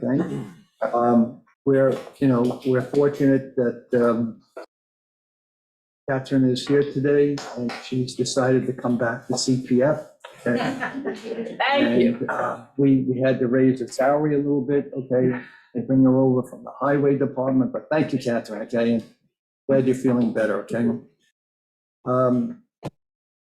okay? We're fortunate that Catherine is here today, and she's decided to come back to CPF. Okay? Thank you. And, we had to raise her salary a little bit, okay, and bring her over from the highway department, but thank you, Catherine, okay? And glad you're feeling better, okay?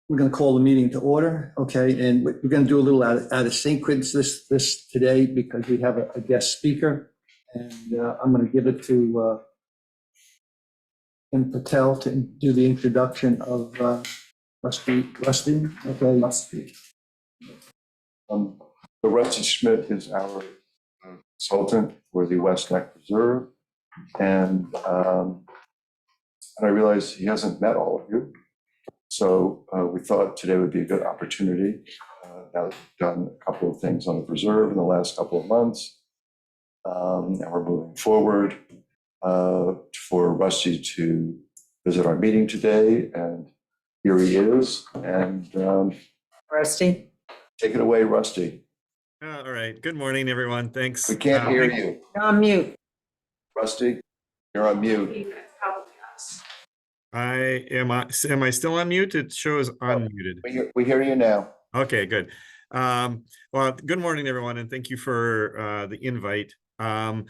We're gonna call the meeting to order, okay? And we're gonna do a little out of sequence this today because we have a guest speaker. And I'm gonna give it to Tim Patel to do the introduction of Rusty, okay? Rusty. So Rusty Schmidt is our consultant for the West Neck Preserve. And I realize he hasn't met all of you. So we thought today would be a good opportunity. Now that we've done a couple of things on the preserve in the last couple of months. And we're moving forward for Rusty to visit our meeting today. And here he is. And Rusty? take it away, Rusty. All right. Good morning, everyone. Thanks. We can't hear you. You're on mute. Rusty, you're on mute. Am I still on mute? It shows unmuted. We hear you now. Okay, good. Well, good morning, everyone, and thank you for the invite. I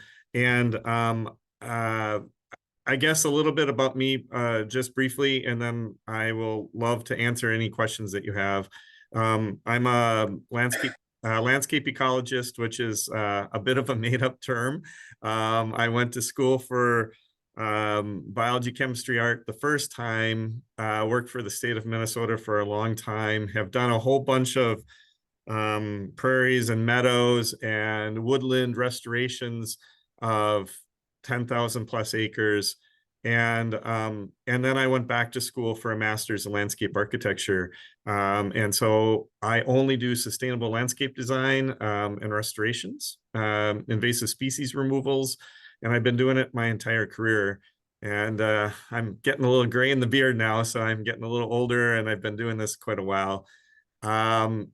guess a little bit about me, just briefly, and then I will love to answer any questions that you have. I'm a landscape ecologist, which is a bit of a made-up term. I went to school for biology, chemistry, art the first time, worked for the state of Minnesota for a long time, have done a whole bunch of prairies and meadows and woodland restorations of 10,000 plus acres. And then I went back to school for a master's in landscape architecture. And so I only do sustainable landscape design and restorations, invasive species removals. And I've been doing it my entire career. And I'm getting a little gray in the beard now, so I'm getting a little older, and I've been doing this quite a while. Anyway,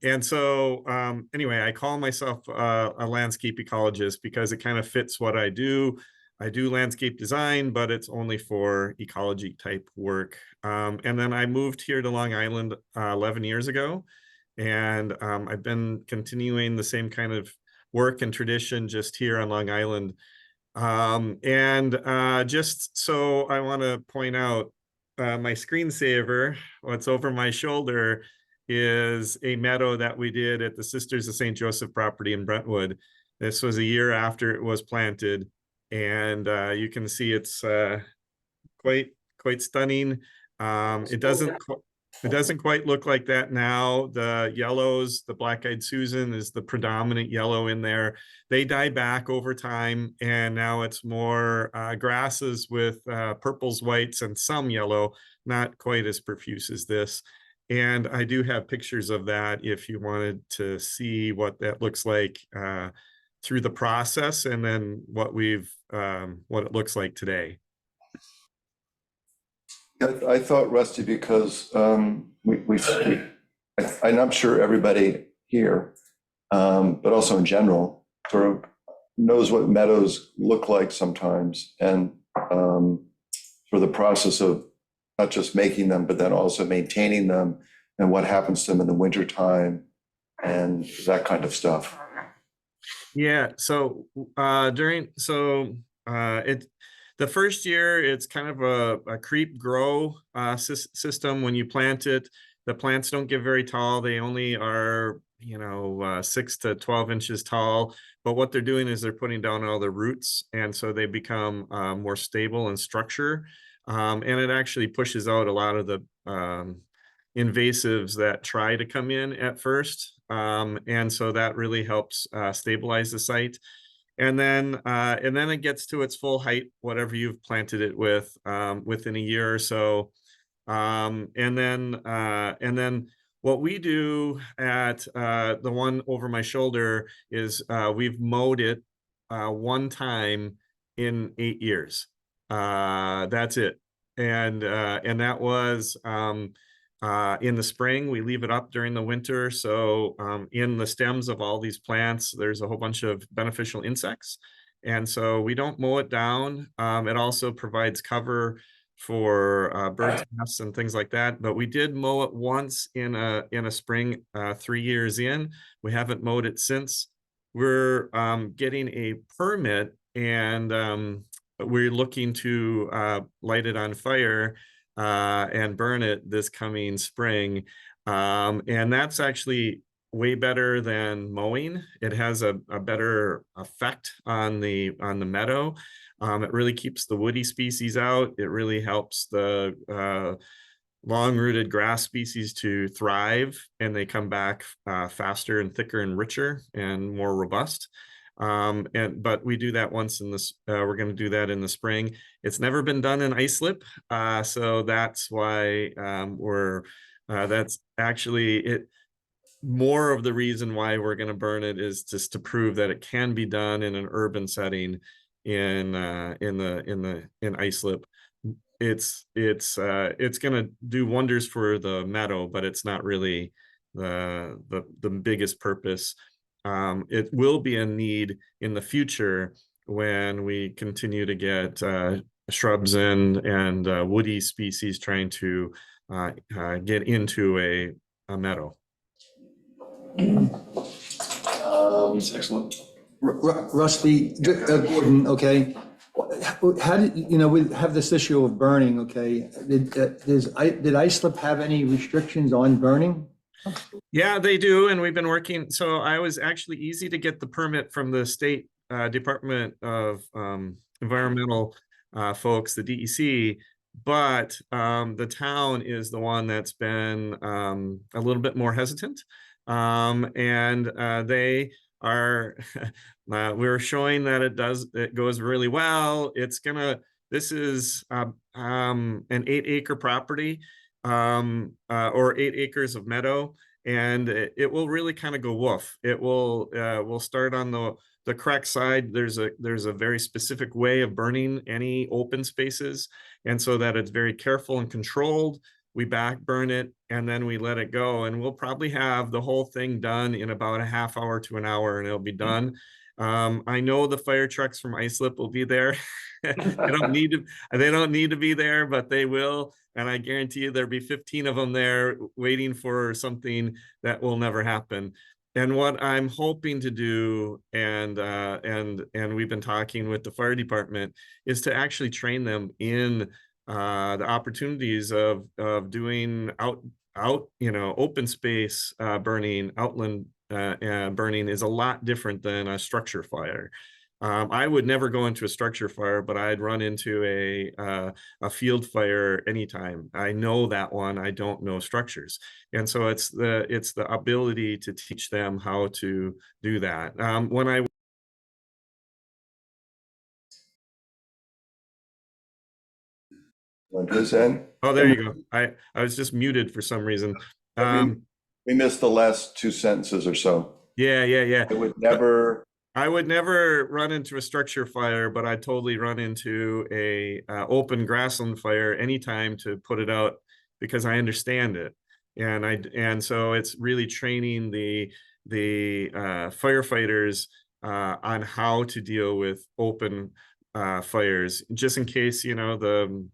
I call myself a landscape ecologist because it kind of fits what I do. I do landscape design, but it's only for ecology type work. And then I moved here to Long Island 11 years ago, and I've been continuing the same kind of work and tradition just here on Long Island. Just so I want to point out, my screensaver, what's over my shoulder, is a meadow that we did at the Sisters of St. Joseph property in Brentwood. This was a year after it was planted, and you can see it's quite stunning. It doesn't quite look like that now. The yellows, the black-eyed Susan is the predominant yellow in there. They die back over time, and now it's more grasses with purples, whites, and some yellow, not quite as profuse as this. And I do have pictures of that if you wanted to see what that looks like through the process, and then what it looks like today. I thought, Rusty, because I'm not sure everybody here, but also in general, sort of knows what meadows look like sometimes, and for the process of not just making them, but then also maintaining them, and what happens to them in the wintertime, and that kind of stuff. Yeah, so the first year, it's kind of a creep grow system. When you plant it, the plants don't get very tall. They only are, 6 to 12 inches tall. But what they're doing is they're putting down all the roots, and so they become more stable in structure. And it actually pushes out a lot of the invasives that try to come in at first. And so that really helps stabilize the site. And then it gets to its full height, whatever you've planted it with, within a year or so. And then what we do at the one over my shoulder is we've mowed it one time in 8 years. That's it. And that was In the spring, we leave it up during the winter. So in the stems of all these plants, there's a whole bunch of beneficial insects. And so we don't mow it down. It also provides cover for birds' nests and things like that. But we did mow it once in a spring 3 years in. We haven't mowed it since. We're getting a permit, and we're looking to light it on fire and burn it this coming spring. And that's actually way better than mowing. It has a better effect on the meadow. It really keeps the woody species out. It really helps the long-rooted grass species to thrive, and they come back faster and thicker and richer and more robust. But we do that once in this. We're going to do that in the spring. It's never been done in islip, so that's why that's actually it. More of the reason why we're going to burn it is just to prove that it can be done in an urban setting in islip. It's going to do wonders for the meadow, but it's not really the biggest purpose. It will be a need in the future when we continue to get shrubs and woody species trying to get into a meadow. Excellent. Rusty, Gordon, okay. How did, we have this issue of burning, okay? Did islip have any restrictions on burning? Yeah, they do, and we've been working. So I was actually easy to get the permit from the state Department of Environmental folks, the DEC, but the town is the one that's been a little bit more hesitant, and they are. We're showing that it goes really well. This is an 8-acre property, or 8 acres of meadow, and it will really kind of go woof. It will we'll start on the correct side. There's a very specific way of burning any open spaces, and so that it's very careful and controlled. We back burn it, and then we let it go, and we'll probably have the whole thing done in about a half hour to an hour, and it'll be done. I know the fire trucks from islip will be there. They don't need to be there, but they will. And I guarantee you there'll be 15 of them there waiting for something that will never happen. And what I'm hoping to do, and we've been talking with the fire department, is to actually train them in the opportunities of doing open space burning, outland burning is a lot different than a structure fire. I would never go into a structure fire, but I'd run into a field fire anytime. I know that one. I don't know structures, and so it's the ability to teach them how to do that. When I Like this end? Oh, there you go. I was just muted for some reason. We missed the last 2 sentences or so. Yeah. I would never run into a structure fire, but I'd totally run into a open grassland fire anytime to put it out, because I understand it. And so it's really training the firefighters on how to deal with open fires, just in case, the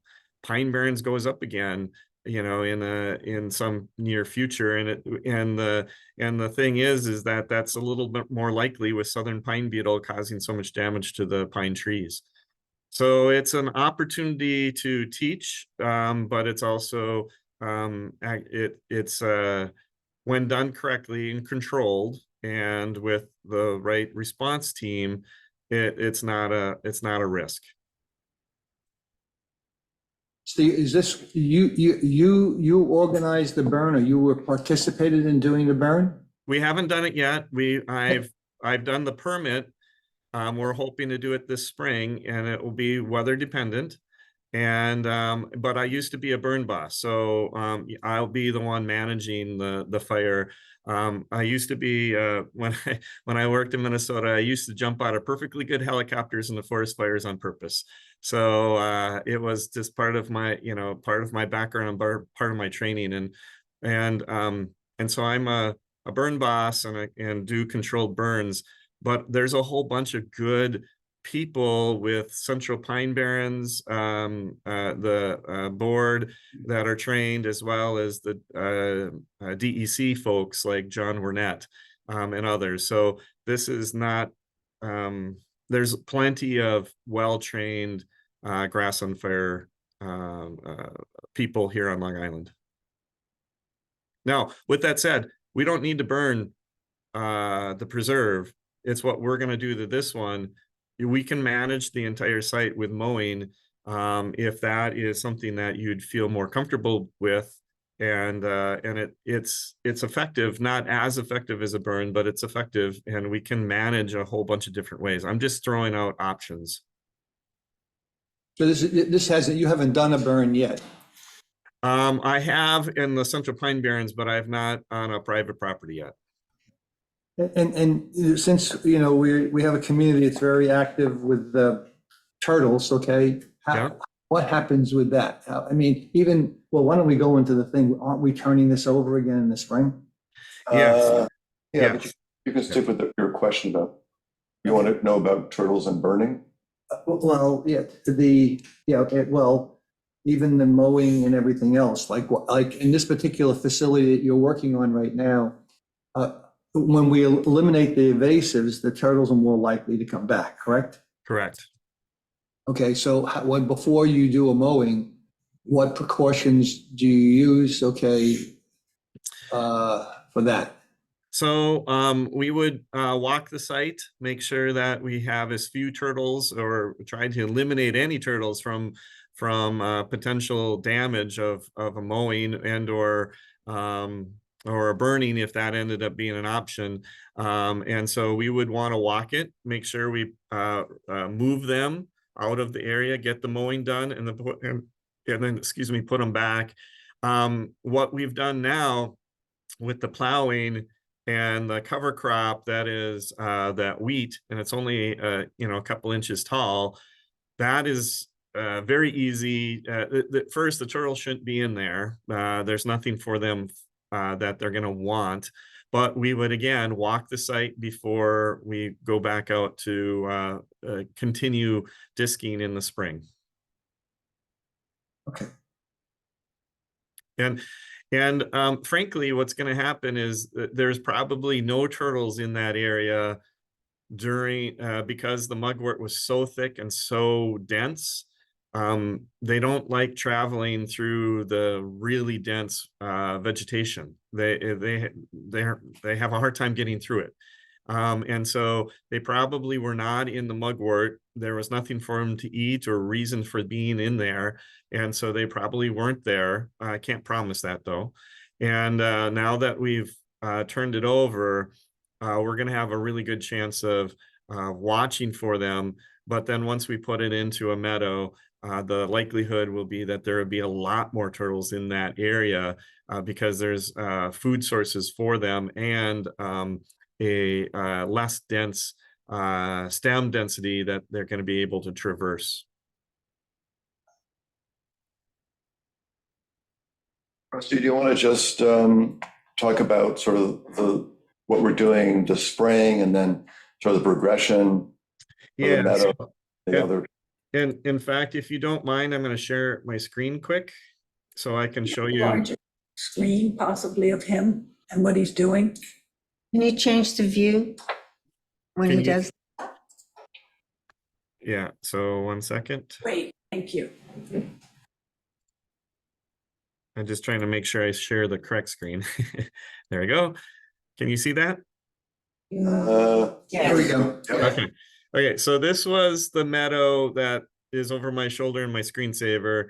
pine barrens goes up again, in some near future. And the thing is that that's a little bit more likely with southern pine beetle causing so much damage to the pine trees. So it's an opportunity to teach, but it's also it's when done correctly and controlled and with the right response team, it's not a risk. Steve, is this you organized the burn, or you were participated in doing the burn? We haven't done it yet. I've done the permit. We're hoping to do it this spring, and it will be weather dependent. And but I used to be a burn boss, so I'll be the one managing the fire. I used to be when I worked in Minnesota, I used to jump out of perfectly good helicopters in the forest fires on purpose. So it was just part of my background and part of my training. And And so I'm a burn boss and do controlled burns, but there's a whole bunch of good people with Central Pine Barrens, the board that are trained, as well as the DEC folks like John Wernette, and others. So this is not, there's plenty of well-trained grass on fire people here on Long Island. Now, with that said, we don't need to burn the preserve. It's what we're going to do to this one. We can manage the entire site with mowing if that is something that you'd feel more comfortable with. And it's effective, not as effective as a burn, but it's effective, and we can manage a whole bunch of different ways. I'm just throwing out options. So this hasn't, you haven't done a burn yet? I have in the Central Pine Barrens, but I have not on a private property yet. And since, you know, we have a community that's very active with the turtles, okay? Yeah. What happens with that? I mean, even, well, why don't we go into the thing? Aren't we turning this over again in the spring? Yes. Yeah, Yeah. but you can stick with your question about, you want to know about turtles and burning? Well, yeah, well, even the mowing and everything else, like in this particular facility that you're working on right now, when we eliminate the invasives, the turtles are more likely to come back, correct? Correct. Okay, so before you do a mowing, what precautions do you use, okay, for that? So we would walk the site, make sure that we have as few turtles, or try to eliminate any turtles from potential damage of a mowing and or a burning, if that ended up being an option. And so we would want to walk it, make sure we move them out of the area, get the mowing done, and then, excuse me, put them back. What we've done now with the plowing and the cover crop, that is that wheat, and it's only a couple inches tall, that is very easy. First, the turtle shouldn't be in there. There's nothing for them that they're going to want. But we would, again, walk the site before we go back out to continue disking in the spring. Okay. And frankly, what's going to happen is that there's probably no turtles in that area during because the mugwort was so thick and so dense. They don't like traveling through the really dense vegetation. They have a hard time getting through it. And so they probably were not in the mugwort. There was nothing for them to eat or reason for being in there. And so they probably weren't there. I can't promise that though. And now that we've turned it over, we're going to have a really good chance of watching for them. But then once we put it into a meadow, the likelihood will be that there will be a lot more turtles in that area because there's food sources for them and a less dense stem density that they're going to be able to traverse. Rusty, do you want to just talk about sort of what we're doing, the spraying, and then sort of the progression? Yeah. And in fact, if you don't mind, I'm going to share my screen quick so I can show you. Larger screen possibly of him and what he's doing. Can you change the view when Can he you- does? Yeah, so 1 second. Great, thank you. I'm just trying to make sure I share the correct screen. There we go. Can you see that? There we go. Okay. Okay, so this was the meadow that is over my shoulder in my screensaver.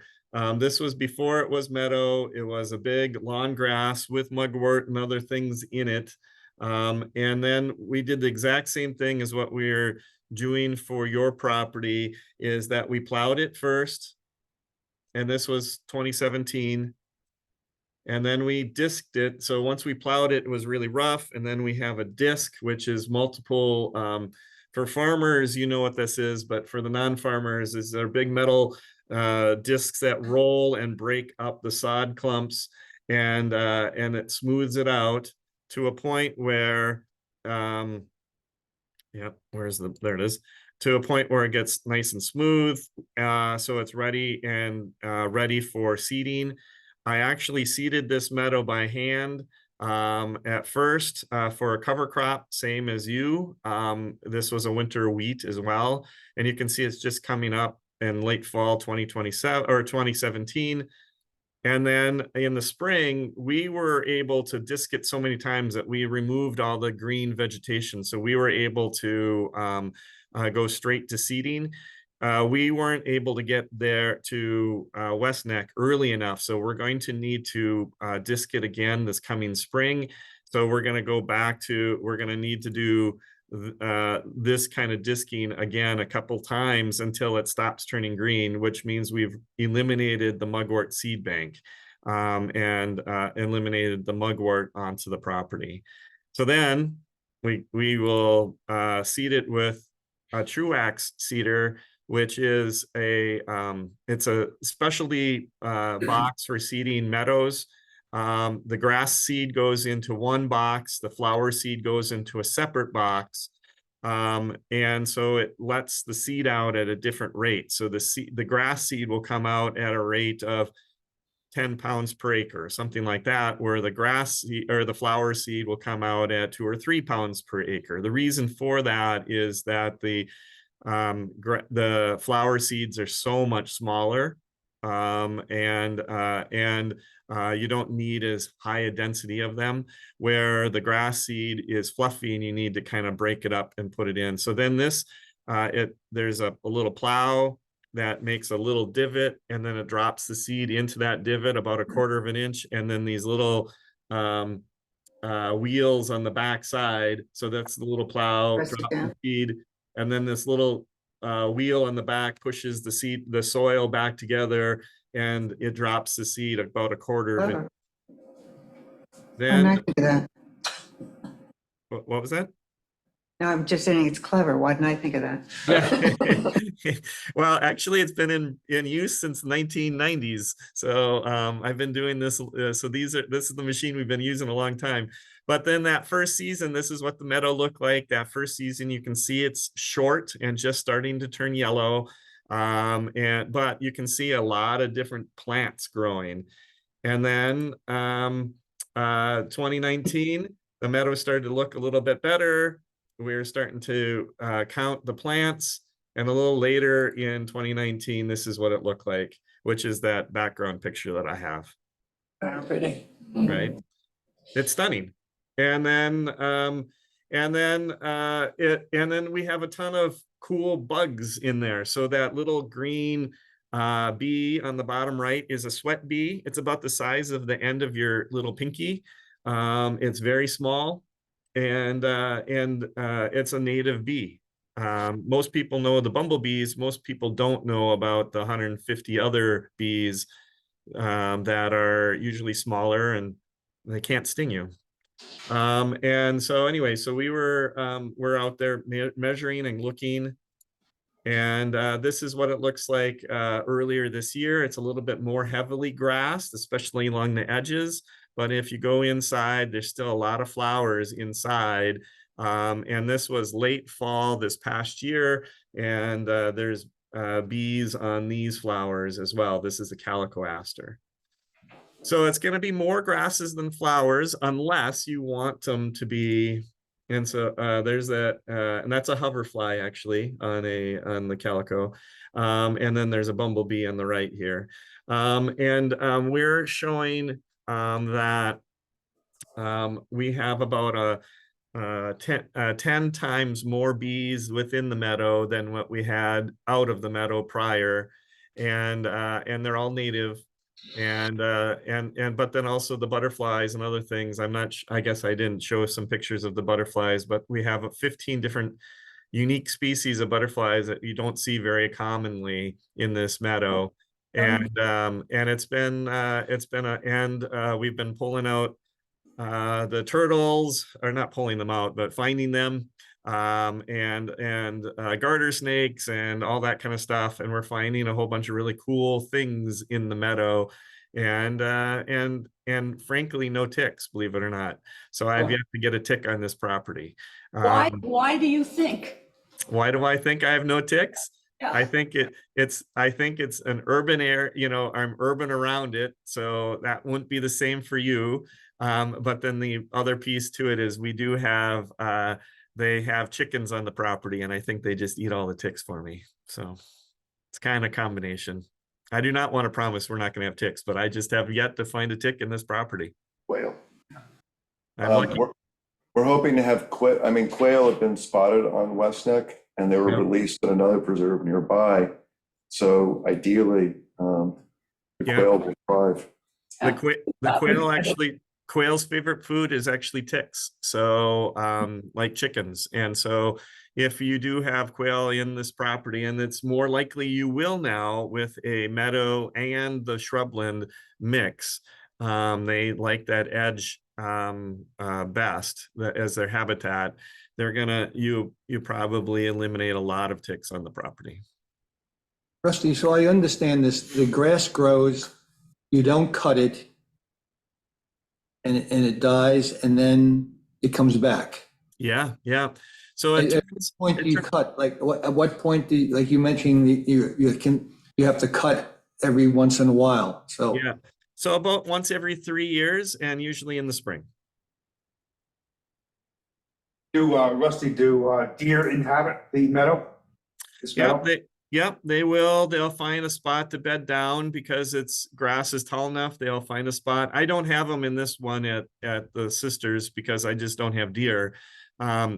This was before it was meadow. It was a big lawn grass with mugwort and other things in it. And then we did the exact same thing as what we're doing for your property, is that we plowed it first. And this was 2017. And then we disked it. So once we plowed it, it was really rough. And then we have a disc, which is multiple, for farmers, you know what this is, but for the non-farmers, is they're big metal discs that roll and break up the sod clumps. and it smooths it out to a point where, yep, there it is, to a point where it gets nice and smooth. So it's ready and ready for seeding. I actually seeded this meadow by hand at first for a cover crop, same as you. This was a winter wheat as well. And you can see it's just coming up in late fall 2027 or 2017. And then in the spring, we were able to disc it so many times that we removed all the green vegetation. So we were able to go straight to seeding. We weren't able to get there to West Neck early enough. So we're going to need to disc it again this coming spring. So we're going to go back to, we're going to need to do this kind of disking again a couple times until it stops turning green, which means we've eliminated the mugwort seed bank and eliminated the mugwort onto the property. So then we will seed it with a Truax seeder, which is it's a specialty box for seeding meadows. The grass seed goes into one box, the flower seed goes into a separate box. And so it lets the seed out at a different rate. So the grass seed will come out at a rate of 10 pounds per acre, something like that, where the grass seed or the flower seed will come out at 2 or 3 pounds per acre. The reason for that is that the flower seeds are so much smaller, and you don't need as high a density of them, where the grass seed is fluffy and you need to kind of break it up and put it in. So then this, there's a little plow that makes a little divot, and then it drops the seed into that divot about 1/4 of an inch, and then these little wheels on the back side. So that's the little plow, Press it drop down. the seed, and then this little wheel on the back pushes the soil back together, and it drops the seed about 1/4 of it. Clever. Then Why didn't I think of that? what was that? No, I'm just saying it's clever. Why didn't I think of that? Well, actually, it's been in use since 1990s. So I've been doing this. So this is the machine we've been using a long time. But then that first season, this is what the meadow looked like. That first season, you can see it's short and just starting to turn yellow. But you can see a lot of different plants growing. And then 2019, the meadow started to look a little bit better. We were starting to count the plants, and a little later in 2019, this is what it looked like, which is that background picture that I have. Very pretty. Right, it's stunning. And then we have a ton of cool bugs in there. So that little green bee on the bottom right is a sweat bee. It's about the size of the end of your little pinky. It's very small. And it's a native bee. Most people know the bumblebees. Most people don't know about the 150 other bees that are usually smaller and they can't sting you. And so anyway, so we're out there measuring and looking, and this is what it looks like earlier this year. It's a little bit more heavily grassed, especially along the edges. But if you go inside, there's still a lot of flowers inside. And this was late fall this past year. And there's bees on these flowers as well. This is a calico aster. So it's going to be more grasses than flowers, unless you want them to be. And so there's that, and that's a hoverfly actually on the calico. And then there's a bumblebee on the right here. We're showing that we have about 10 times more bees within the meadow than what we had out of the meadow prior, and they're all native, but then also the butterflies and other things. I guess I didn't show some pictures of the butterflies, but we have 15 different unique species of butterflies that you don't see very commonly in this meadow. And we've been pulling out the turtles, or not pulling them out, but finding them, and garter snakes and all that kind of stuff. And we're finding a whole bunch of really cool things in the meadow. And and frankly, no ticks, believe it or not. So I've yet to get a tick on this property. Why do you think? Why do I think I have no ticks? Yeah. I think it's an urban area, you know, I'm urban around it, so that wouldn't be the same for you. But then the other piece to it is we do have they have chickens on the property, and I think they just eat all the ticks for me. So it's kind of a combination. I do not want to promise we're not going to have ticks, but I just have yet to find a tick in this property. Quail. I'm lucky. We're hoping to have quail. I mean, quail have been spotted on West Neck, and they were Yeah. released at another preserve nearby. So ideally, the Yeah. quail will thrive. The quail actually, quail's favorite food is actually ticks. So like chickens. And so if you do have quail in this property, and it's more likely you will now with a meadow and the shrubland mix, they like that edge best as their habitat. They're gonna, you probably eliminate a lot of ticks on the property. Rusty, so I understand this, the grass grows, you don't cut it, and it dies, and then it comes back. Yeah, yeah. So At what point do you cut? Like, at what point do you, like you mentioned, you have to cut every once in a while, so. yeah. So about once every 3 years, and usually in the spring. Rusty, do deer inhabit the meadow? This meadow? They will. They'll find a spot to bed down because it's grass is tall enough. They'll find a spot. I don't have them in this one at the Sisters because I just don't have deer. Yeah,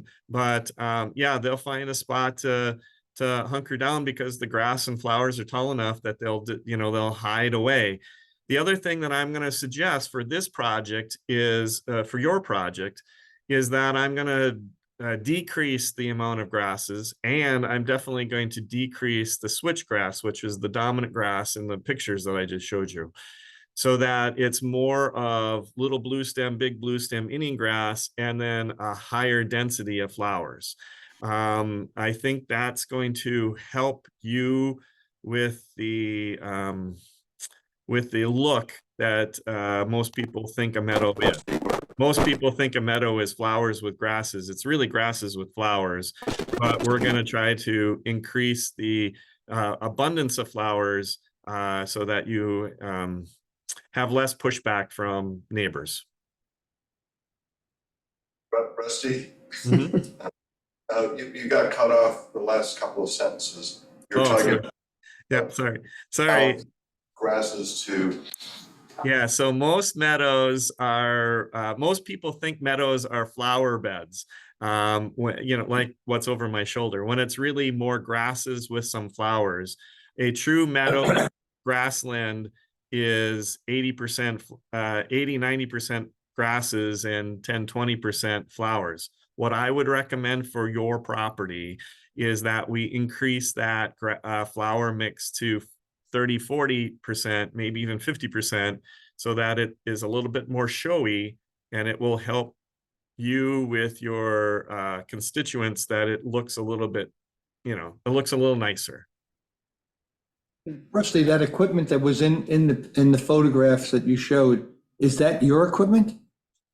they'll find a spot to hunker down because the grass and flowers are tall enough that they'll hide away. The other thing that I'm going to suggest for this project is for your project is that I'm going to decrease the amount of grasses, and I'm definitely going to decrease the switchgrass, which is the dominant grass in the pictures that I just showed you, so that it's more of little blue stem, big blue stem, Indian grass, and then a higher density of flowers. I think that's going to help you with the look that most people think a meadow is. Most people think a meadow is flowers with grasses. It's really grasses with flowers, but we're going to try to increase the abundance of flowers so that you have less pushback from neighbors. Rusty, Mhm. you got cut off the last couple of sentences. You're Oh, talking sorry. about Yeah, sorry. grasses to. Yeah, so most meadows are, most people think meadows are flower beds, when, like what's over my shoulder, when it's really more grasses with some flowers. A true meadow grassland is 80%, 80-90% grasses and 10-20% flowers. What I would recommend for your property is that we increase that flower mix to 30-40%, maybe even 50%, so that it is a little bit more showy, and it will help you with your constituents, that it looks a little bit, it looks a little nicer. Rusty, that equipment that was in the photographs that you showed, is that your equipment?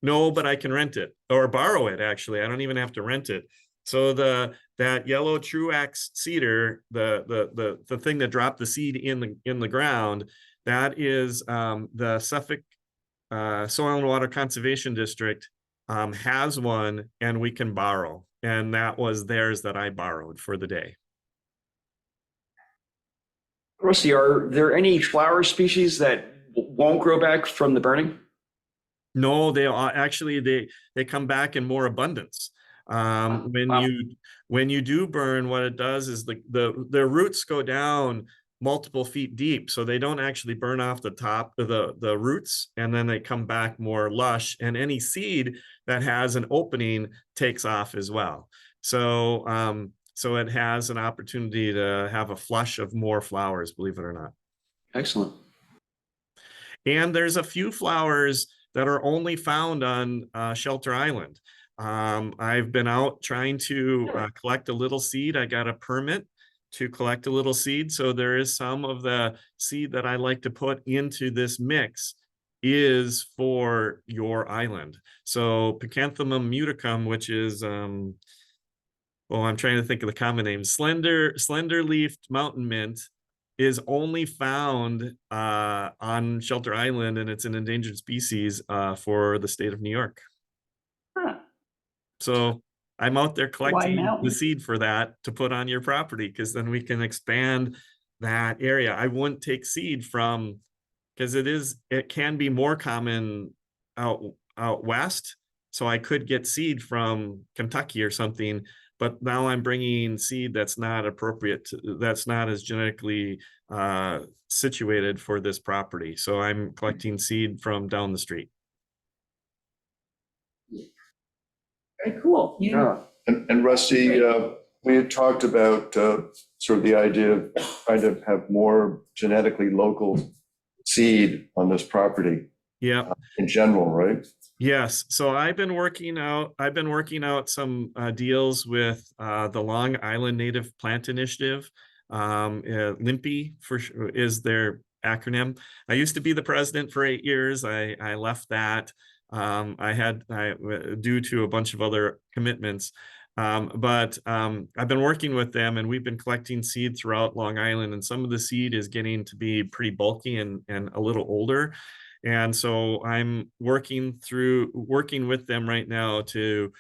No, but I can rent it or borrow it. Actually, I don't even have to rent it. So that yellow Truax cedar, the thing that dropped the seed in the ground, that is the Suffolk Soil and Water Conservation District has one, and we can borrow. And that was theirs that I borrowed for the day. Rusty, are there any flower species that won't grow back from the burning? No, they are actually they come back in more abundance. When you do burn, what it does is their roots go down multiple feet deep, so they don't actually burn off the top of the roots, and then they come back more lush, and any seed that has an opening takes off as well. So so it has an opportunity to have a flush of more flowers, believe it or not. Excellent. And there's a few flowers that are only found on Shelter Island. I've been out trying to collect a little seed. I got a permit to collect a little seed. So there is some of the seed that I like to put into this mix is for your island. So Pacanthamum muticum, which is well, I'm trying to think of the common name. Slender leafed mountain mint is only found on Shelter Island, and it's an endangered species for the state of New York. Huh. So I'm out there collecting the mountain? seed for that to put on your property, because then we can expand that area. I wouldn't take seed from, because it can be more common out west. So I could get seed from Kentucky or something, but now I'm bringing seed that's not appropriate, that's not as genetically situated for this property. So I'm collecting seed from down the street. Very cool. Yeah. And Rusty, we had talked about sort of the idea of trying to have more genetically local seed on this property Yeah. in general, right? Yes, so I've been working out some deals with the Long Island Native Plant Initiative. LIMPI is their acronym. I used to be the president for 8 years. I left that. Due to a bunch of other commitments. But I've been working with them, and we've been collecting seed throughout Long Island, and some of the seed is getting to be pretty bulky and a little older. And so I'm working with them right now to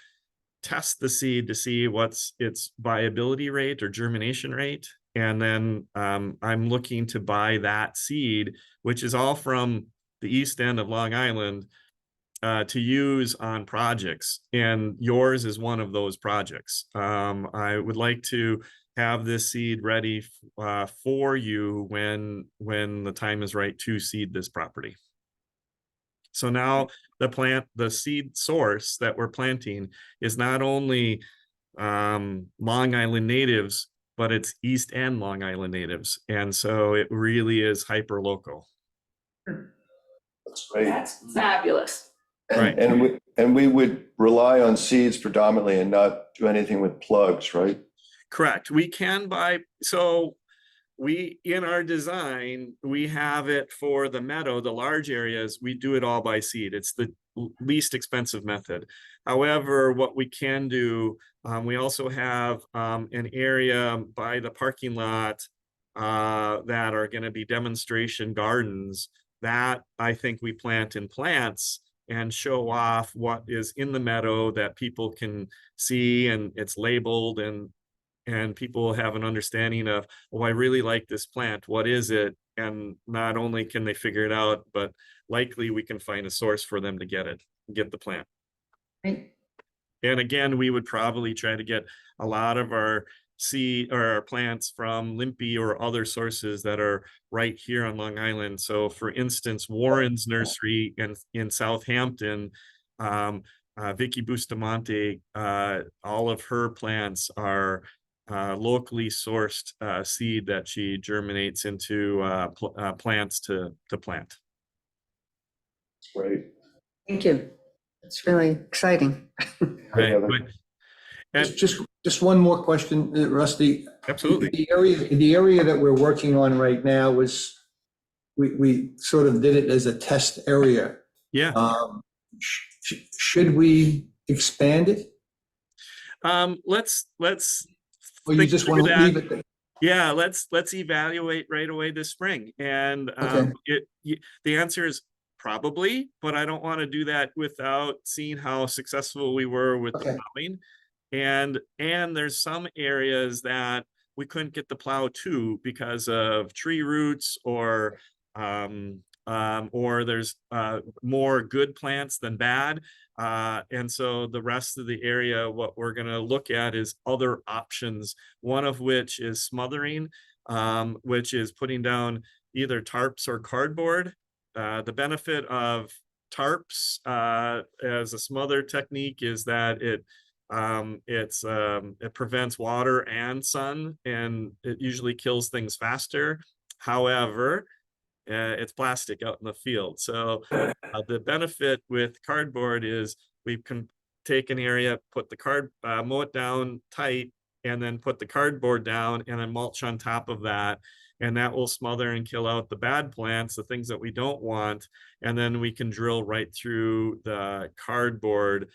test the seed to see what's its viability rate or germination rate. And then I'm looking to buy that seed, which is all from the east end of Long Island, to use on projects. And yours is one of those projects. I would like to have this seed ready for you when the time is right to seed this property. So now the seed source that we're planting is not only Long Island natives, but it's East and Long Island natives. And so it really is hyper local. That's great. That's fabulous. Right. And we would rely on seeds predominantly and not do anything with plugs, right? Correct. We can buy, so in our design, we have it for the meadow, the large areas, we do it all by seed. It's the least expensive method. However, what we can do, we also have an area by the parking lot that are going to be demonstration gardens that I think we plant in plants and show off what is in the meadow that people can see, and it's labeled, and people have an understanding of, oh, I really like this plant. What is it? And not only can they figure it out, but likely we can find a source for them to get the plant. Right. And again, we would probably try to get a lot of our seed or our plants from LIMPI or other sources that are right here on Long Island. So for instance, Warren's Nursery in Southampton, Vicky Bustamante, all of her plants are locally sourced seed that she germinates into plants to plant. Great. Thank you. It's really exciting. Right. Heather. And Just one more question, Rusty. absolutely. The area that we're working on right now was, we sort of did it as a test area. Yeah. Should we expand it? Let's Or you think just through want to that. leave it there? Yeah, let's evaluate right away this spring. And Okay. the answer is probably, but I don't want to do that without seeing how successful we were with Okay. the plowing. And there's some areas that we couldn't get the plow to because of tree roots, or there's more good plants than bad. And so the rest of the area, what we're going to look at is other options, one of which is smothering, which is putting down either tarps or cardboard. The benefit of tarps as a smother technique is that it prevents water and sun, and it usually kills things faster. However, it's plastic out in the field. So the benefit with cardboard is we can take an area, put the mow it down tight, and then put the cardboard down and then mulch on top of that. and that will smother and kill out the bad plants, the things that we don't want. And then we can drill right through the cardboard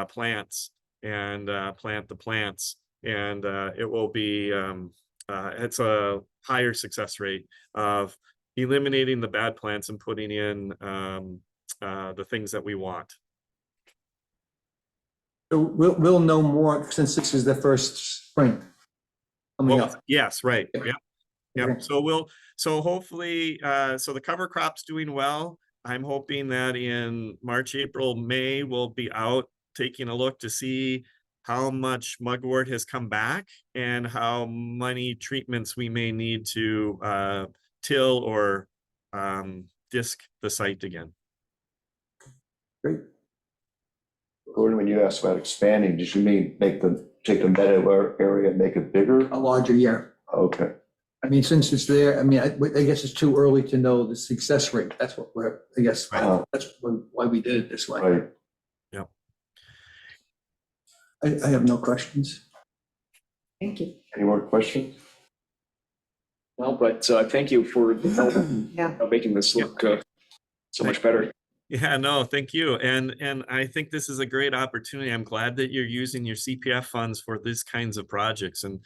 plants and plant the plants. And it will be, it's a higher success rate of eliminating the bad plants and putting in the things that we want. So we'll know more since this is the first spring coming Well, up. yes, right. Yeah. Yeah. Yeah. Okay. So hopefully, so the cover crop's doing well. I'm hoping that in March, April, May, we'll be out taking a look to see how much mugwort has come back and how many treatments we may need to till or disc the site again. Great. Gordon, when you asked about expanding, did you mean take the meadow area and make it bigger? A larger year. Okay, I mean, since it's there, I mean, I guess it's too early to know the success rate. That's what I guess, Right. that's why we did it this way. right. I have no questions. Thank you. Any more questions? No, but thank you for the help Yeah. making this look so much better. Yeah, no, thank you. And I think this is a great opportunity. I'm glad that you're using your CPF funds for these kinds of projects. And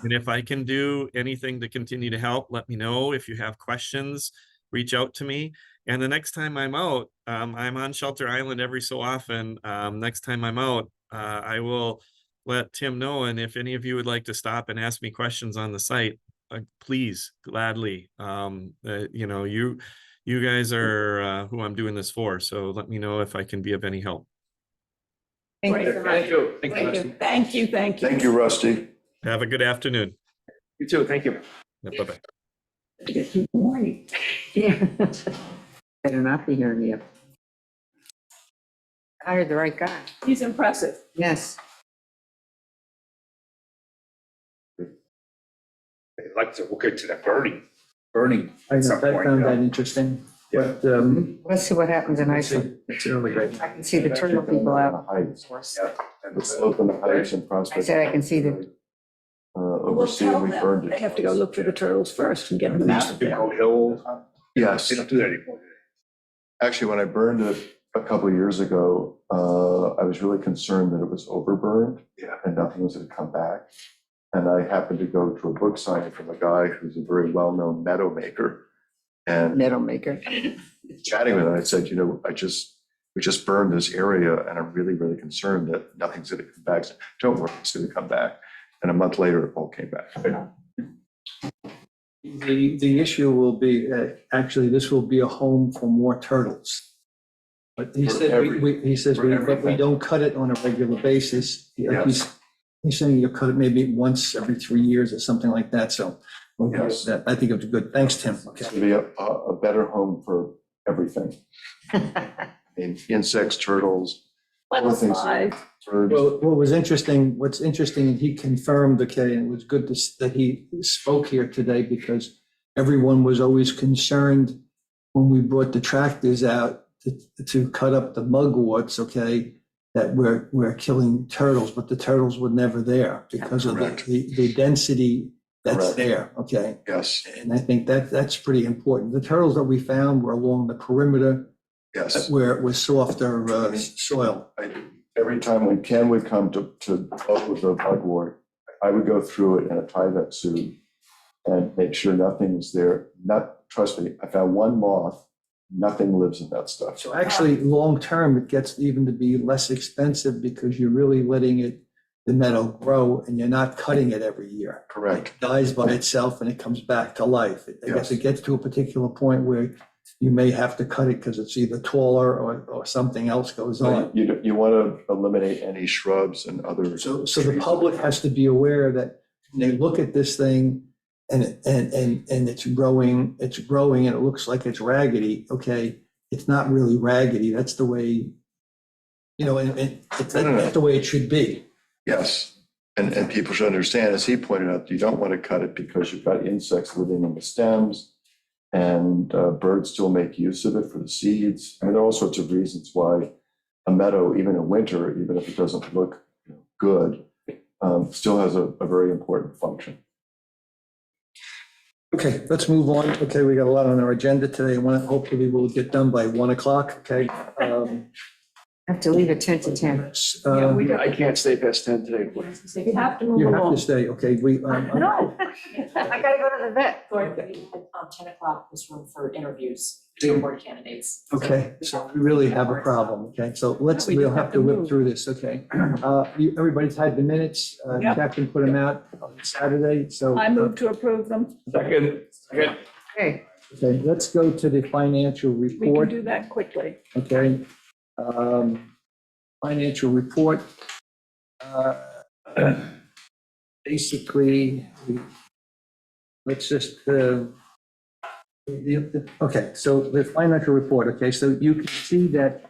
if I can do anything to continue to help, let me know. If you have questions, reach out to me. And the next time I'm out, I'm on Shelter Island every so often. Next time I'm out, I will let Tim know. And if any of you would like to stop and ask me questions on the site, please, gladly. You know, you guys are who I'm doing this for. So let me know if I can be of any help. Thank you so much. Thank you. Thank you. Thank Rusty. you, thank you, thank you. Thank you, Rusty. Have a good afternoon. You too. Thank you. Bye-bye. Good morning. Yeah. Better not be hearing you. Hired the right guy. He's impressive. Yes. They'd like to look into that burning. I at some point, found yeah. that interesting, Yeah. but, Let's see what happens in Iceland. it's early right now. I can see the turtle people out. Heights, Yeah. And the slope and the heights and prospect. I said I can see the- We'll Oversee, tell we them, burned it. they have to go look for the turtles first and get them out of Big there. old hill, Yes. they don't do that anymore. Actually, when I burned it a couple of years ago, I was really concerned that it was overburned. Yeah. And nothing was going to come back. And I happened to go to a book signing from a guy who's a very well-known meadow maker. And Metal maker. chatting with him, I said, you know, we just burned this area and I'm really, really concerned that nothing's going to come back. He said, don't worry, it's going to come back. And a month later, it all came back. The issue will be, actually, this will be a home for more turtles. But he For said, every- he says, for but we everything. don't cut it on a regular basis. Yes. He's saying you cut it maybe once every 3 years or something like that, so. we'll get Yes. that. I think it was good. Thanks, Tim. It's Okay. going to be a better home for everything. I mean, insects, turtles, Butterflies. birds. Well, what's interesting, and he confirmed, okay, and it was good that he spoke here today because everyone was always concerned when we brought the tractors out to cut up the mugworts, okay, that we're killing turtles, but the turtles were never there because of Correct. the density that's Correct. there, okay? Yes, And I think that's pretty important. The turtles that we found were along the perimeter yes. where it was softer soil. Every time we would come to vote with the mugwort, I would go through it in a Tyvek suit and make sure nothing was there. Trust me, I found one moth, nothing lives in that stuff. So actually, long-term, it gets even to be less expensive because you're really letting the meadow grow and you're not cutting it every year. Correct. It dies by itself and it comes back to life. I guess Yes. it gets to a particular point where you may have to cut it because it's either taller or something else goes on. You want to eliminate any shrubs and other. So the public has to be aware that when they look at this thing and it's growing and it looks like it's raggedy, okay, it's not really raggedy. That's the way, and it's that's the way it should be. Yes, and people should understand, as he pointed out, you don't want to cut it because you've got insects living in the stems and birds still make use of it for the seeds. I mean, there are all sorts of reasons why a meadow, even in winter, even if it doesn't look good, still has a very important function. Okay, let's move on. Okay, we got a lot on our agenda today. I want to, hopefully we'll get done by 1 o'clock, okay? I have to leave at 10 to 10. I can't stay past 10 today. You have to move You have along. to stay, okay? We, No, I gotta go to the vet. At 10 o'clock, this room for interviews, for board candidates. okay, so we really have a problem, okay? So We we'll do have have to to whip move. through this, okay? Everybody's had the minutes, Yep. Captain put them out on Saturday, so. I move to approve them. Second. Okay, Okay, let's go to the financial We can report, do that quickly. okay? Financial report. Basically, let's just, okay, so the financial report, okay, so you can see that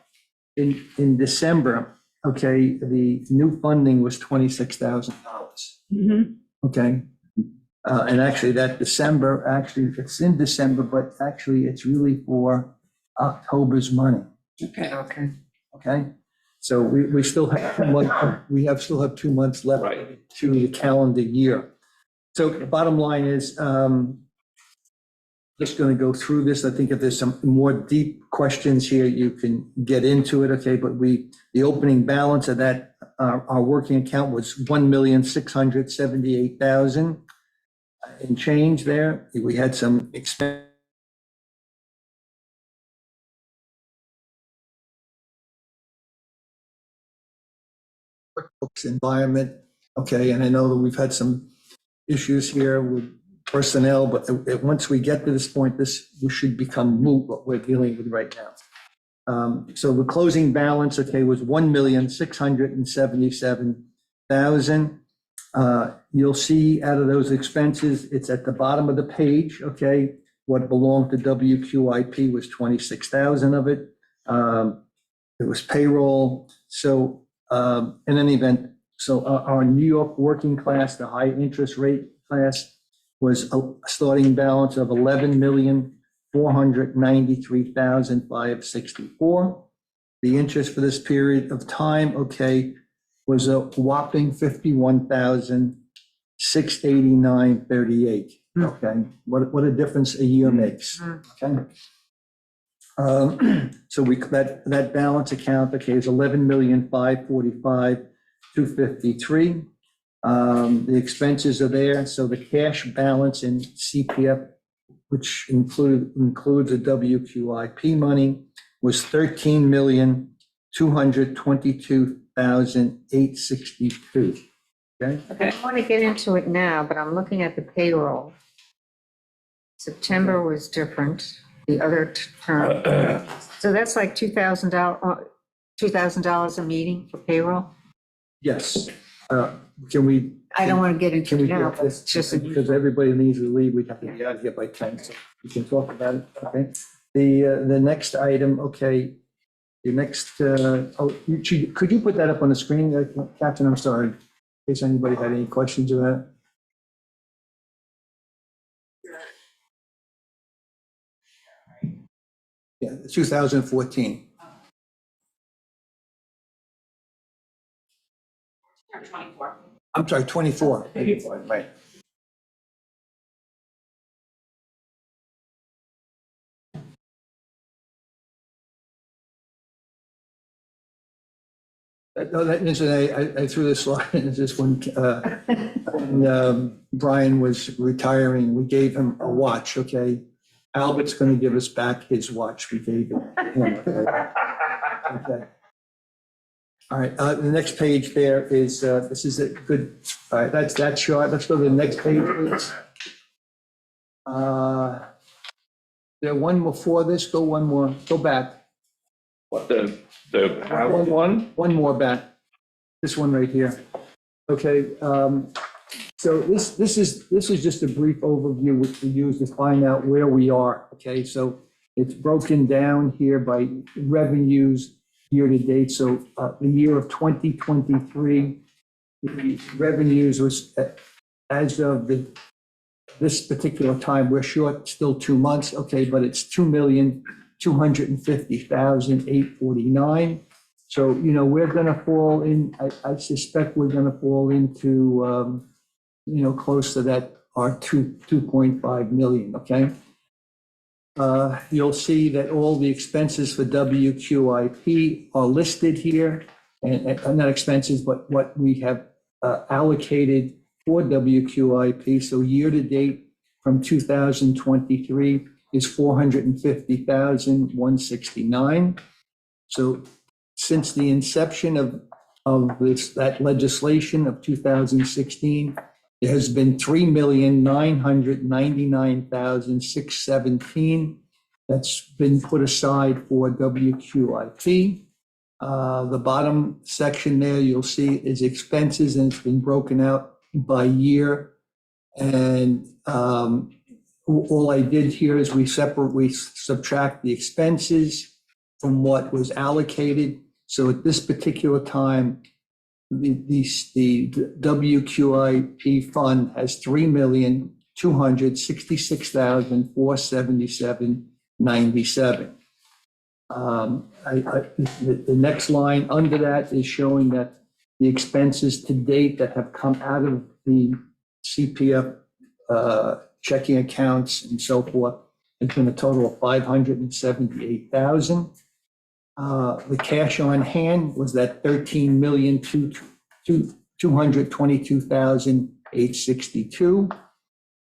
in December, okay, the new funding was $26,000, Mhm. okay? And actually that December, actually, it's in December, but actually it's really for October's money, Okay. okay. okay? So we still have 2 months, still have 2 months left Right. to the calendar year. So the bottom line is, just going to go through this. I think if there's some more deep questions here, you can get into it, okay? But the opening balance of that, our working account was 1,678,000 and change there. We had some expense. QuickBooks environment, okay, and I know that we've had some issues here with personnel, but once we get to this point, this should become moot, what we're dealing with right now. So the closing balance, okay, was 1,677,000. You'll see out of those expenses, it's at the bottom of the page, okay? What belonged to WQIP was 26,000 of it. It was payroll. So in any event, so our New York working class, the high interest rate class, was a starting balance of 11,493,564. The interest for this period of time, okay, was a whopping 51,689.38. Okay, what a difference a year makes. Okay. So that balance account, okay, is 11,545,253. The expenses are there, so the cash balance in CPF, which includes the WQIP money, was 13,222,862. Okay, I don't want to get into it now, but I'm looking at the payroll. September was different, the other term. So that's like $2,000 a meeting for payroll? yes. Can we? I don't want to get into Can we it now, get but this, it's just, because everybody needs to leave, we have to be out of here by 10, so we can talk about it, okay? The next item, okay, the next, could you put that up on the screen, Captain, I'm sorry, in case anybody had any questions about it? Yeah, 2014, 24. I'm sorry, 24. Right. No, I threw this slide, it's just when Brian was retiring, we gave him a watch, okay? Albert's going to give us back his watch we gave him. Okay. All right, the next page there is, this is a good, all right, that's that chart. Let's go to the next page, please. There one before this, go one more, go back. What, the one? One more back. This one right here. Okay, so this is just a brief overview which we use to find out where we are. Okay, so it's broken down here by revenues year to date. So the year of 2023, the revenues was as of this particular time, we're short still 2 months. Okay, but it's 2,250,849. So, we're going to fall in, I suspect we're going to fall into, close to that are 2.5 million, okay? You'll see that all the expenses for WQIP are listed here, and not expenses, but what we have allocated for WQIP. So year-to-date from 2023 is 450,169. So since the inception of that legislation of 2016, there has been 3,999,617 that's been put aside for WQIP. The bottom section there, you'll see is expenses, and it's been broken out by year. And all I did here is we subtract the expenses from what was allocated. So at this particular time, the WQIP fund has 3,266,477.97. The next line under that is showing that the expenses to date that have come out of the CPF checking accounts and so forth has been a total of 578,000. The cash on hand was that 13,222,862.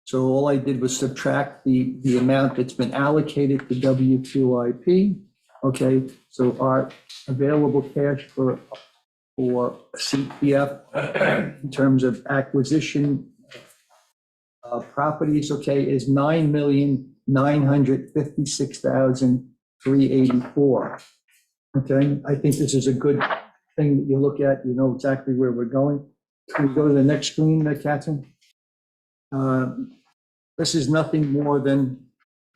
So all I did was subtract the amount that's been allocated to WQIP. Okay, so our available cash for CPF in terms of acquisition properties, okay, is 9,956,384. Okay, I think this is a good thing that you look at, you know exactly where we're going. Can we go to the next screen, Catherine? This is nothing more than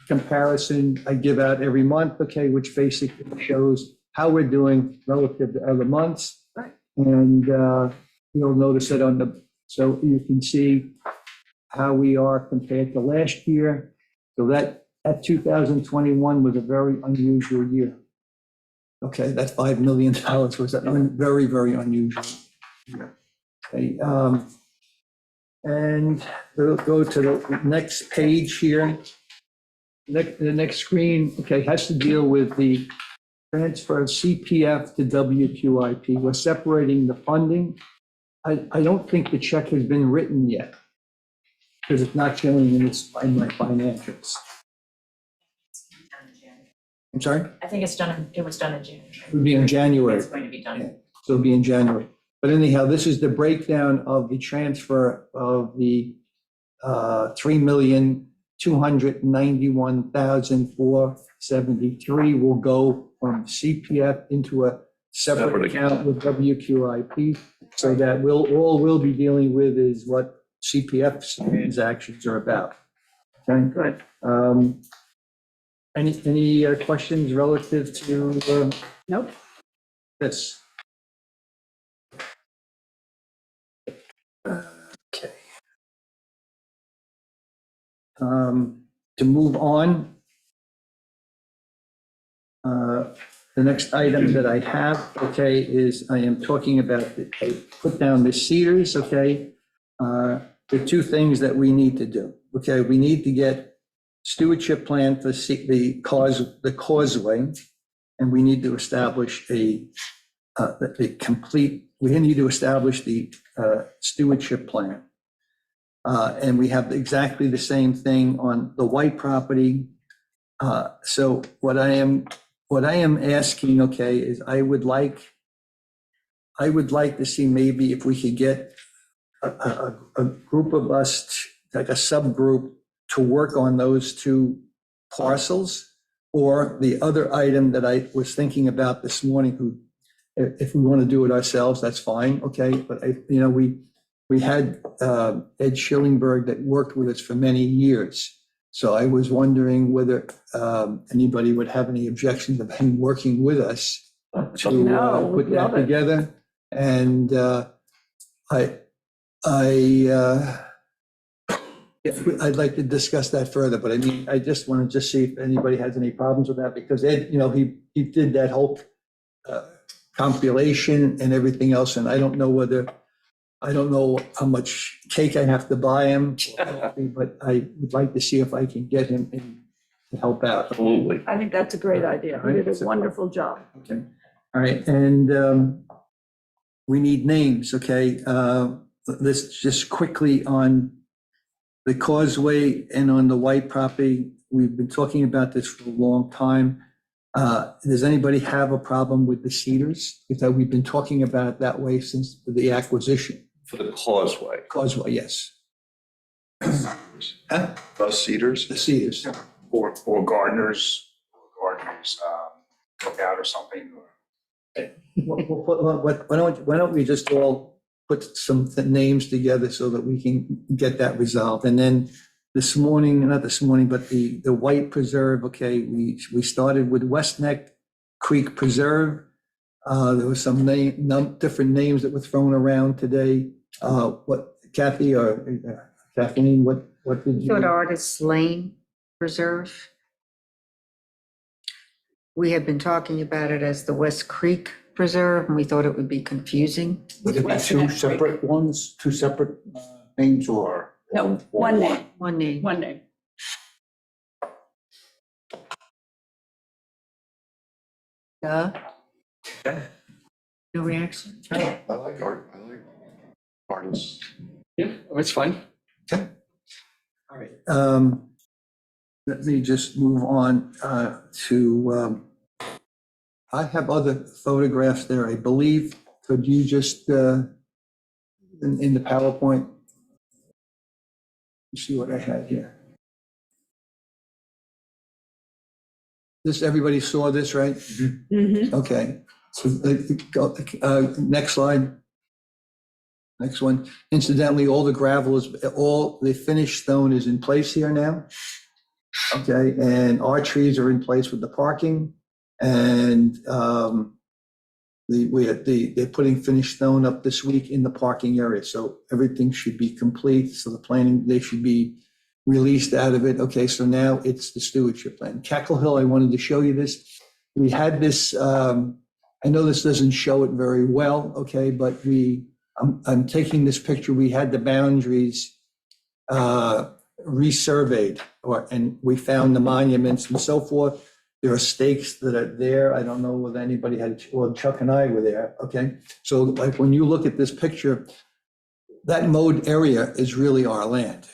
comparison I give out every month, okay, which basically shows how we're doing relative to other months. Right. And you'll notice that so you can see how we are compared to last year. So that 2021 was a very unusual year. Okay, that $5 million was a very, very unusual year. Okay, and we'll go to the next page here. The next screen, okay, has to deal with the transfer of CPF to WQIP. We're separating the funding. I don't think the check has been written yet because it's not showing in my financials. I'm sorry? I think it was done in June. It would be in January. It's going to be done. Yeah. So it'll be in January. But anyhow, this is the breakdown of the transfer of the 3,291,473 will go from CPF into a separate account with WQIP. So that all we'll be dealing with is what CPF transactions are about. Okay, Good. Any questions relative to Nope. this? Okay. To move on, the next item that I have, okay, is I am talking about, I put down the Cedars, okay? The two things that we need to do, okay? We need to get stewardship plan for the causeway, and we need to establish we need to establish the stewardship plan. And we have exactly the same thing on the White property. So what I am asking, okay, is I would like to see maybe if we could get a group of us, like a subgroup, to work on those two parcels. Or the other item that I was thinking about this morning, if we want to do it ourselves, that's fine, okay? But we had Ed Schillingberg that worked with us for many years. So I was wondering whether anybody would have any objections of him working with us to No, put that love it. together. And I'd like to discuss that further, but I mean, I just want to see if anybody has any problems with that, because Ed, he did that whole compilation and everything else, and I don't know whether I don't know how much cake I have to buy him, but I would like to see if I can get him in to help out. Absolutely. I think that's a great idea. He did a wonderful job. Okay, all right, and we need names, okay? Let's just quickly on the Causeway and on the White property, we've been talking about this for a long time. Does anybody have a problem with the Cedars? If that, we've been talking about it that way since the acquisition. For the causeway. Causeway, yes. Huh? Bus Cedars? The Cedars. Or gardeners, cookout or something. Why don't we just all put some names together so that we can get that resolved? And then this morning, not this morning, but the White Preserve, okay, we started with West Neck Creek Preserve. There was some different names that were thrown around today. What, Kathy or Kathleen, what did you? Thought Artist Lane Preserve. We had been talking about it as the West Creek Preserve, and we thought it would be confusing. Would it be two separate ones, two separate names or? No, one name, One name. one name. Duh. No reaction? I like artists. Yeah, that's fine. All right. Let me just move on to, I have other photographs there, I believe. Could you just, in the PowerPoint? Let's see what I had here. This, everybody saw this, right? Mhm. Okay. So, next slide. Next one. Incidentally, all the gravel is, all the finished stone is in place here now. Okay, and our trees are in place with the parking, and they're putting finished stone up this week in the parking area, so everything should be complete. So the planning, they should be released out of it. Okay, so now it's the stewardship plan. Cackle Hill, I wanted to show you this. We had this. I know this doesn't show it very well. Okay, but I'm taking this picture. We had the boundaries resurveyed, and we found the monuments and so forth. There are stakes that are there. I don't know whether anybody had, well, Chuck and I were there, okay? So like when you look at this picture, that mowed area is really our land.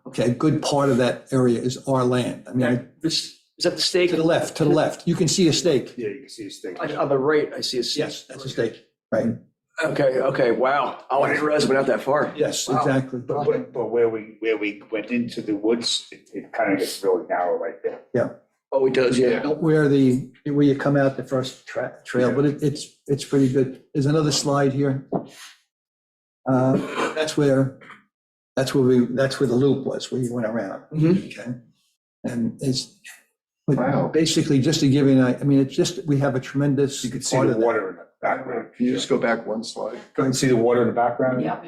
Okay, a good part of that area is our land. I mean, This, is that the stake? to the left, you can see a stake. Yeah, you can see a stake. On the right, I see a stake. Yes, that's a stake, right? Okay, wow. Oh, I didn't realize it went out that far. Yes, Wow. exactly. But where we went into the woods, it kind of gets really narrow right there. Oh, it does, yeah. Where you come out the first trail, but it's pretty good. There's another slide here. That's where the loop was, where you went around. Mhm. Okay. And it's Wow. basically just to give you I mean, it's just, we have a tremendous. You can see part the of that. water in the background. Can you just go back one slide? Go and see the water in the background? Yeah.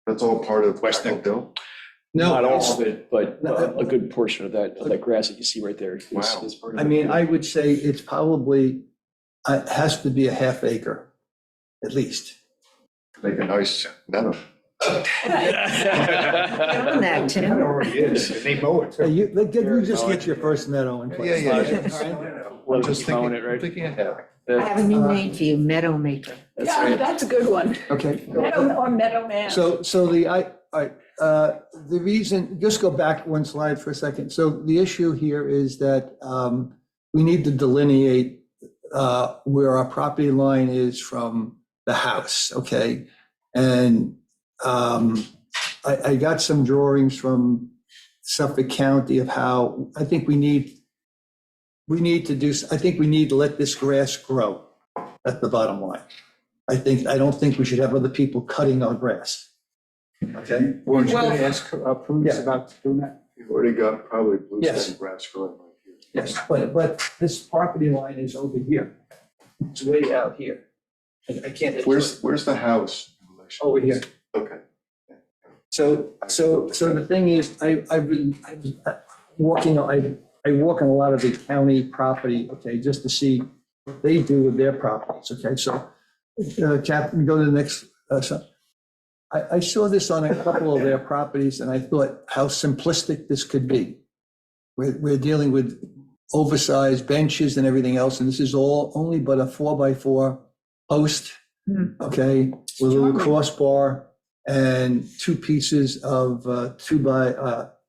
That's all part of West Cackle Neck. Hill? No, Not all it's- of it, but No, a good portion of that grass that you see right there. Wow. is part of I it. mean, I would say it's probably, it has to be a half acre, at least. Make a nice meadow. On that, It Tim. already is, and they mow it Hey, too. you just get your first meadow in place. Yeah. All right? I'm Let just it keep mowing thinking, it, right? thinking ahead. I have a new name for you, Meadow Maker. That's Yeah, right. that's a good one. Okay. Meadow or Meadow Man. So the reason, just go back one slide for a second. So the issue here is that we need to delineate where our property line is from the house, okay? And I got some drawings from Suffolk County of how, I think we need to let this grass grow. That's the bottom line. I don't think we should have other people cutting our grass. Okay? Weren't you Well- gonna ask Prudence Yeah. about doing that? You've already got probably blue Yes. stain grass growing right here. Yes, but this property line is over here. It's way out here. I can't. Where's the house? in relation to Over this? here. Okay. So the thing is, I was walking, I walk on a lot of the county property, okay, just to see what they do with their properties, okay? So Captain, go to the next. I saw this on a couple of their properties and I thought how simplistic this could be. We're dealing with oversized benches and everything else, and this is all only but a 4x4 post, okay, with a little crossbar and two pieces of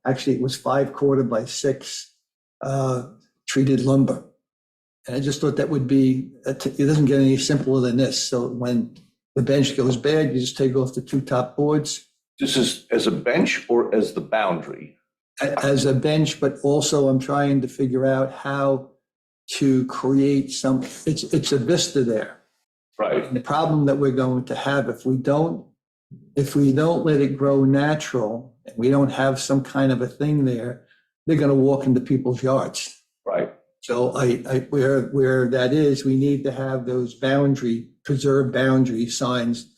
actually it was 5/4 by 6 treated lumber. And I just thought that would be, it doesn't get any simpler than this. So when the bench goes bad, you just take off the two top boards This is as a bench or as the boundary? as a bench, but also I'm trying to figure out how to create some, it's a vista there. Right. And the problem that we're going to have if we don't let it grow natural, and we don't have some kind of a thing there, they're going to walk into people's yards. Right. So where that is, we need to have those preserved boundary signs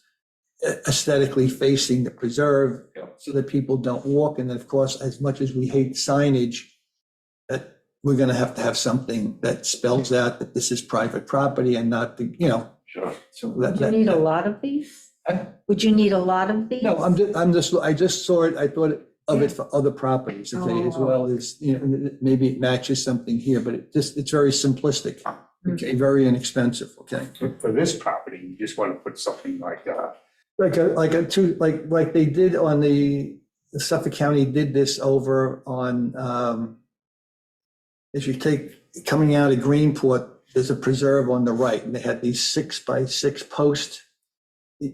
aesthetically facing the preserve so that people don't walk. And then, of course, as much as we hate signage, that we're going to have something that spells out that this is private property and not the, Sure. so Would you need a lot of these? Huh? Would you need a lot of these? No, I just saw it, I thought of it for other properties, okay, as well as, maybe it matches something here, but it's very simplistic, okay, very inexpensive, okay. For this property, you just want to put something like, Like they did on the Suffolk County did this over on, as you take, coming out of Greenport, there's a preserve on the right, and they had these 6x6 posts.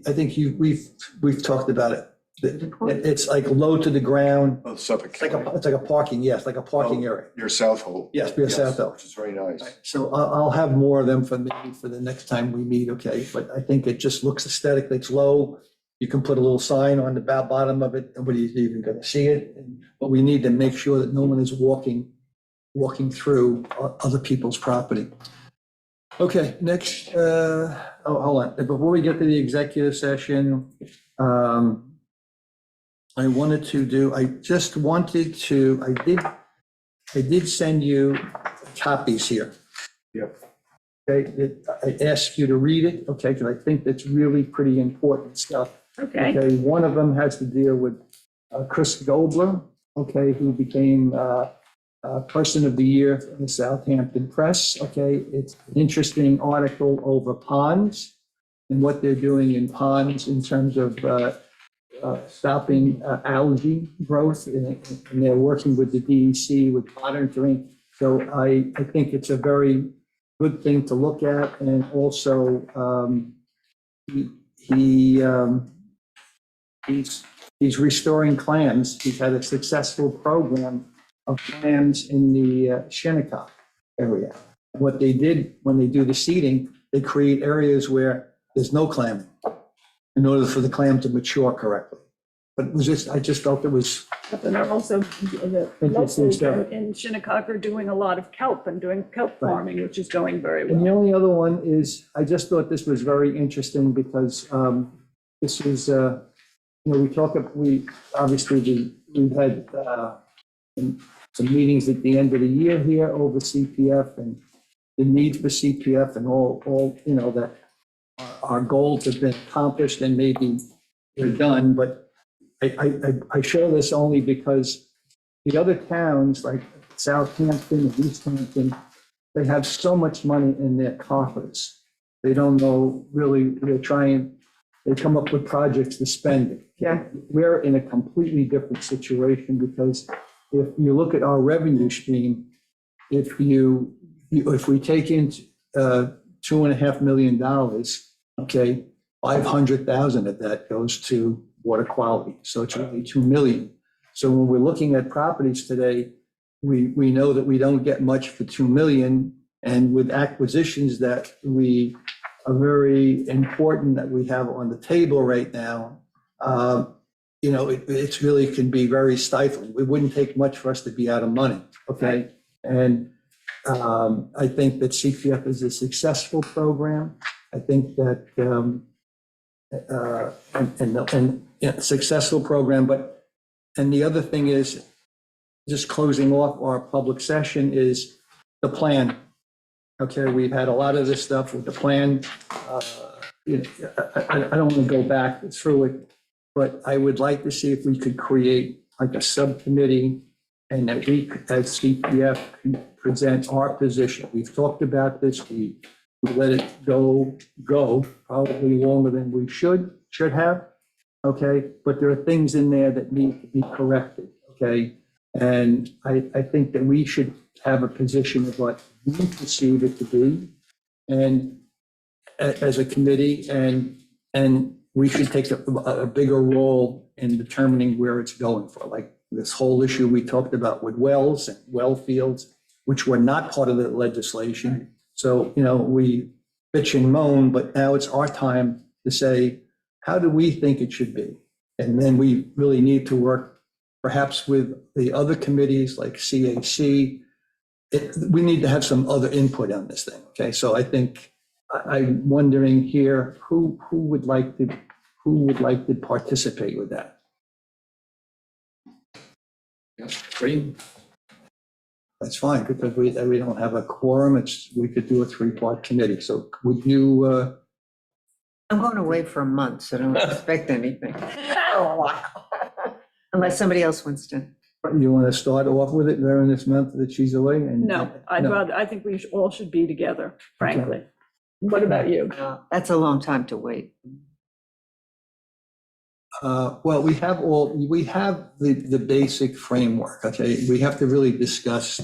I think we've talked about it. It's like low to the ground. Oh, Suffolk It's like County. a parking, yes, like a parking area. Your South Hole. Yes, near South Hole. Which is very nice. So I'll have more of them for maybe for the next time we meet, okay? But I think it just looks aesthetically, it's low. You can put a little sign on the bottom of it, nobody's even gonna see it. But we need to make sure that no one is walking through other people's property. Okay, next, hold on. Before we get to the executive session, I did send you copies here. Yep. Okay, I asked you to read it, okay, because I think that's really pretty important stuff. Okay. Okay, one of them has to deal with Chris Gobler, okay, who became Person of the Year in the Southampton Press, okay? It's an interesting article over ponds and what they're doing in ponds in terms of stopping algae growth, and they're working with the DEC with monitoring. So I think it's a very good thing to look at, and also he's restoring clams. He's had a successful program of clams in the Shinnecock area. What they did when they do the seeding, they create areas where there's no clamming in order for the clam to mature correctly. But I just felt it was, But then they're also, the Interesting locals stuff. in Shinnecock are doing a lot of kelp and doing kelp Right. farming, which is going very and the well. only other one is, I just thought this was very interesting because this is, we've had some meetings at the end of the year here over CPF and the need for CPF and all, that our goals have been accomplished and maybe they're done, but I show this only because the other towns like Southampton and East Hampton, they have so much money in their coffers. They don't know really, they come up with projects to spend it. Yeah. We're in a completely different situation because if you look at our revenue stream, if we take in $2.5 million, okay, 500,000 of that goes to water quality. So it's really 2 million. So when we're looking at properties today, we know that we don't get much for 2 million. And with acquisitions that are very important that we have on the table right now, it's really can be very stifling. It wouldn't take much for us to be out of money, okay? And I think that CPF is a successful program. I think that successful program, and the other thing is, just closing off our public session, is the plan. Okay, we've had a lot of this stuff with the plan. I don't want to go back through it, but I would like to see if we could create like a subcommittee and that we, as CPF, can present our position. We've talked about this, we let it go probably longer than we should have, okay? But there are things in there that need to be corrected, okay? And I think that we should have a position of what we perceive it to be, and as a committee, and we should take a bigger role in determining where it's going for, like this whole issue we talked about with wells and well fields, which were not part of the legislation. So, we bitch and moan, but now it's our time to say, how do we think it should be? And then we really need to work perhaps with the other committees like CAC. We need to have some other input on this thing, okay? So I think, I'm wondering here, who would like to participate with that? Green? That's fine, because we don't have a quorum, we could do a 3-part committee. So would you, I'm going away for a month, so don't expect anything. Oh, wow. Unless somebody else wants to. you want to start off with it during this month that she's away? And No, I think we all should be together, frankly. What about you? That's a long time to wait. Well, we have the basic framework, okay? We have to really discuss,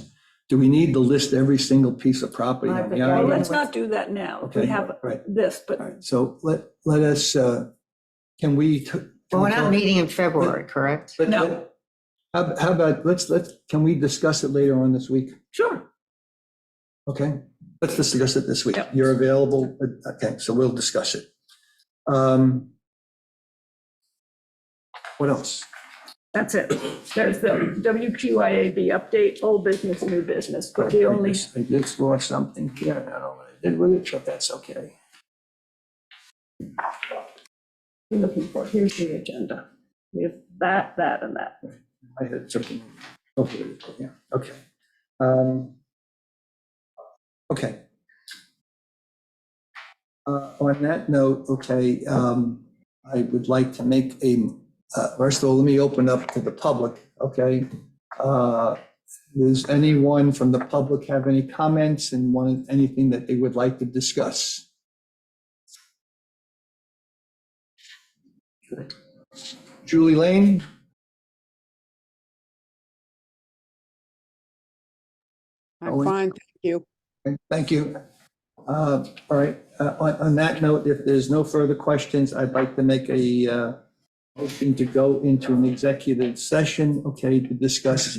do we need to list every single piece of property? I think Yeah, Well, I- let's not do that now. Okay, We have right. this, All but right, so let us, can we? Well, we're not meeting in February, correct? No. How about, can we discuss it later on this week? sure. Okay, let's discuss it this week. Yep. You're available? Okay, so we'll discuss it. What else? That's it. There's the WQIAB update, old business, new business, but the only, I just lost something here. I don't know what I did with it, but that's okay. we're looking for, here's the agenda. We have that, and that. I had something. Okay, yeah, okay. Okay. On that note, okay, I would like to make first of all, let me open up to the public, okay? Does anyone from the public have any comments and anything that they would like to discuss? Good. Julie Lane? I'm fine, thank you. Thank you. All right, on that note, if there's no further questions, I'd like to make a motion to go into an executive session, okay, to discuss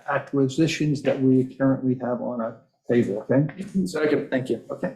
acquisitions that we currently have on our table, okay? Second. Thank you, okay.